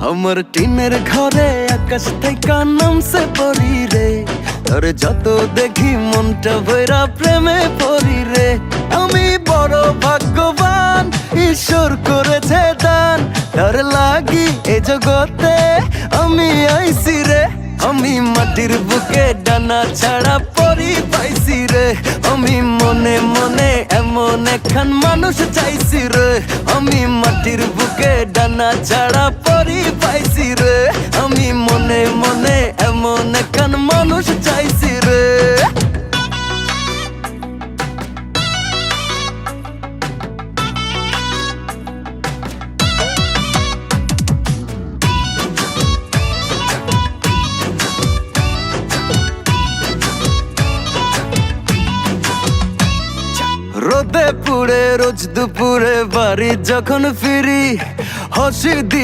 আমার টিনের ঘরে আকাশ থেকে নামছে পরি রে, তোর যত দেখি মনটা ভৈরা প্রেমে পড়ি রে। আমি বড় ভাগ্যবান, ঈশ্বর করেছে দান, তার লাগি এ জগতে আমি আইছি রে। আমি মাটির বুকে ডানা ছাড়া পরি পাইছি রে, আমি মনে মনে এমন একখান মানুষ চাইছি রে। আমি মাটির বুকে ডানা ছাড়া পরি পাইছি রে, আমি মনে মনে এমন একখান মানুষ চাইছি রে। রোদে পুড়ে রোজ দুপুরে বাড়ি যখন ফিরি, হাসি দি